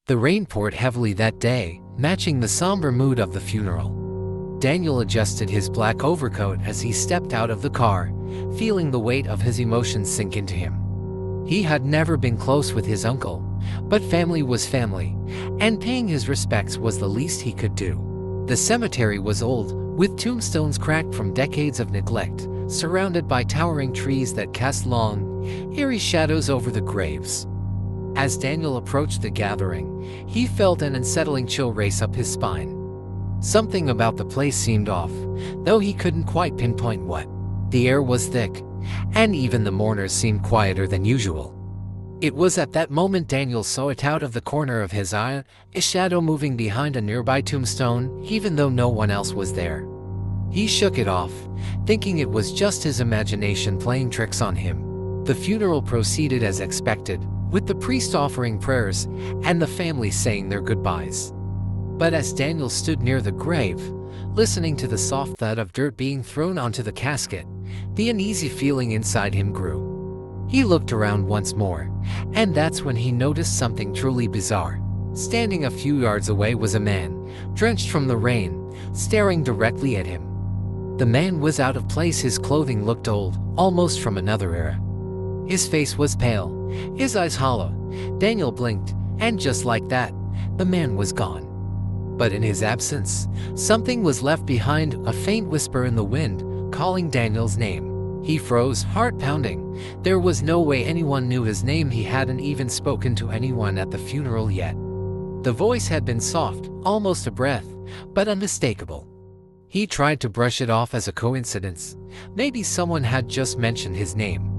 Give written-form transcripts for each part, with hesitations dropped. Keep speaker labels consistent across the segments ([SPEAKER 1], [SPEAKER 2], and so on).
[SPEAKER 1] The rain poured heavily that day, matching the somber mood of the funeral. Daniel adjusted his black overcoat as he stepped out of the car, feeling the weight of his emotions sink into him. He had never been close with his uncle, but family was family, and paying his respects was the least he could do. The cemetery was old, with tombstones cracked from decades of neglect, surrounded by towering trees that cast long, eerie shadows over the graves. As Daniel approached the gathering, he felt an unsettling chill race up his spine. Something about the place seemed off, though he couldn't quite pinpoint what. The air was thick, and even the mourners seemed quieter than usual. It was at that moment Daniel saw it out of the corner of his eye, a shadow moving behind a nearby tombstone, even though no one else was there. He shook it off, thinking it was just his imagination playing tricks on him. The funeral proceeded as expected, with the priest offering prayers and the family saying their goodbyes. But as Daniel stood near the grave, listening to the soft thud of dirt being thrown onto the casket, the uneasy feeling inside him grew. He looked around once more, and that's when he noticed something truly bizarre. Standing a few yards away was a man, drenched from the rain, staring directly at him. The man was out of place. His clothing looked old, almost from another era. His face was pale, his eyes hollow. Daniel blinked, and just like that, the man was gone. But in his absence, something was left behind, a faint whisper in the wind, calling Daniel's name. He froze, heart pounding. There was no way anyone knew his name. He hadn't even spoken to anyone at the funeral yet. The voice had been soft, almost a breath, but unmistakable. He tried to brush it off as a coincidence. Maybe someone had just mentioned his name.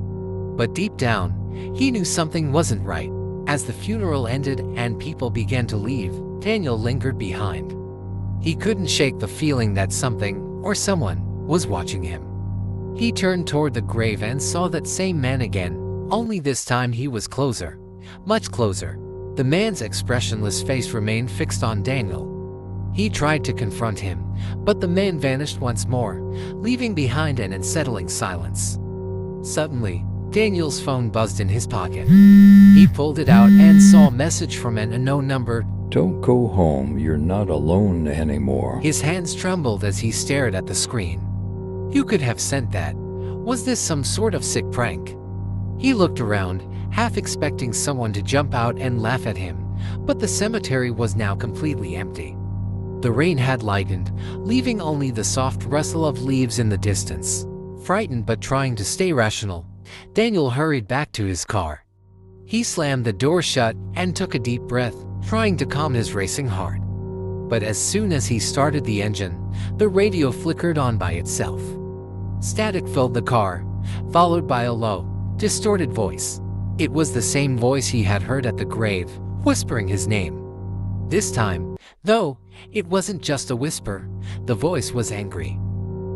[SPEAKER 1] But deep down, he knew something wasn't right. As the funeral ended and people began to leave, Daniel lingered behind. He couldn't shake the feeling that something, or someone, was watching him. He turned toward the grave and saw that same man again, only this time he was closer, much closer. The man's expressionless face remained fixed on Daniel. He tried to confront him, but the man vanished once more, leaving behind an unsettling silence. Suddenly, Daniel's phone buzzed in his pocket. He pulled it out and saw a message from an unknown number.
[SPEAKER 2] "Don't go home, you're not alone anymore."
[SPEAKER 1] His hands trembled as he stared at the screen. Who could have sent that? Was this some sort of sick prank? He looked around, half expecting someone to jump out and laugh at him, but the cemetery was now completely empty. The rain had lightened, leaving only the soft rustle of leaves in the distance. Frightened but trying to stay rational, Daniel hurried back to his car. He slammed the door shut and took a deep breath, trying to calm his racing heart. But as soon as he started the engine, the radio flickered on by itself. Static filled the car, followed by a low, distorted voice. It was the same voice he had heard at the grave, whispering his name. This time, though, it wasn't just a whisper. The voice was angry.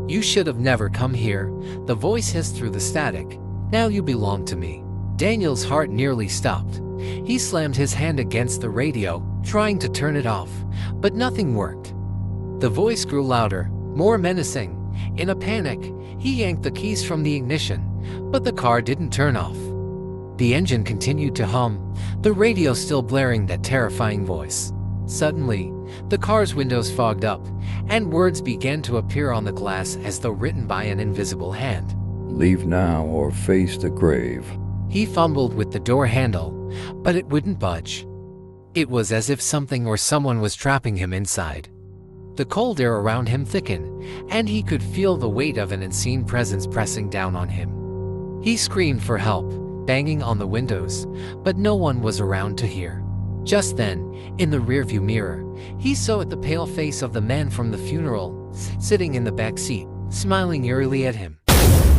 [SPEAKER 1] "You should have never come here," the voice hissed through the static. "Now you belong to me." Daniel's heart nearly stopped. He slammed his hand against the radio, trying to turn it off, but nothing worked. The voice grew louder, more menacing. In a panic, he yanked the keys from the ignition, but the car didn't turn off. The engine continued to hum, the radio still blaring that terrifying voice. Suddenly, the car's windows fogged up, and words began to appear on the glass as though written by an invisible hand.
[SPEAKER 2] "Leave now or face the grave."
[SPEAKER 1] He fumbled with the door handle, but it wouldn't budge. It was as if something or someone was trapping him inside. The cold air around him thickened, and he could feel the weight of an unseen presence pressing down on him. He screamed for help, banging on the windows, but no one was around to hear. Just then, in the rearview mirror, he saw the pale face of the man from the funeral, sitting in the back seat, smiling eerily at him.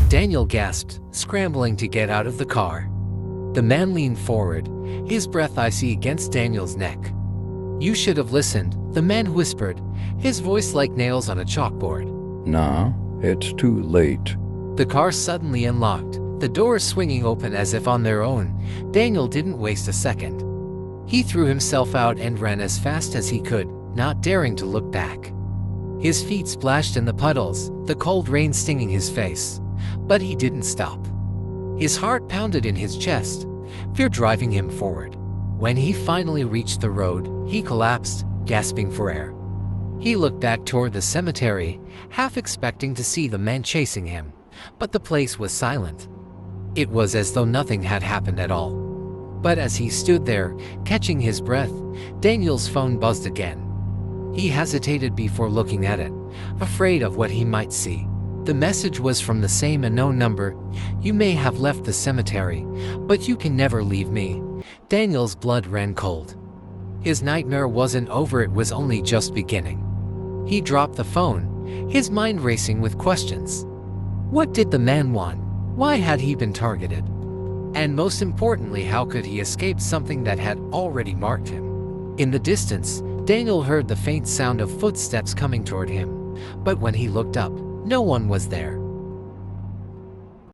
[SPEAKER 1] Daniel gasped, scrambling to get out of the car. The man leaned forward, his breath icy against Daniel's neck. "You should have listened," the man whispered, his voice like nails on a chalkboard.
[SPEAKER 2] "Nah, it's too late."
[SPEAKER 1] The car suddenly unlocked, the doors swinging open as if on their own. Daniel didn't waste a second. He threw himself out and ran as fast as he could, not daring to look back. His feet splashed in the puddles, the cold rain stinging his face. But he didn't stop. His heart pounded in his chest, fear driving him forward. When he finally reached the road, he collapsed, gasping for air. He looked back toward the cemetery, half expecting to see the man chasing him, but the place was silent. It was as though nothing had happened at all. But as he stood there, catching his breath, Daniel's phone buzzed again. He hesitated before looking at it, afraid of what he might see. The message was from the same unknown number. "You may have left the cemetery, but you can never leave me." Daniel's blood ran cold. His nightmare wasn't over, it was only just beginning. He dropped the phone, his mind racing with questions. What did the man want? Why had he been targeted? And most importantly, how could he escape something that had already marked him? In the distance, Daniel heard the faint sound of footsteps coming toward him, but when he looked up, no one was there.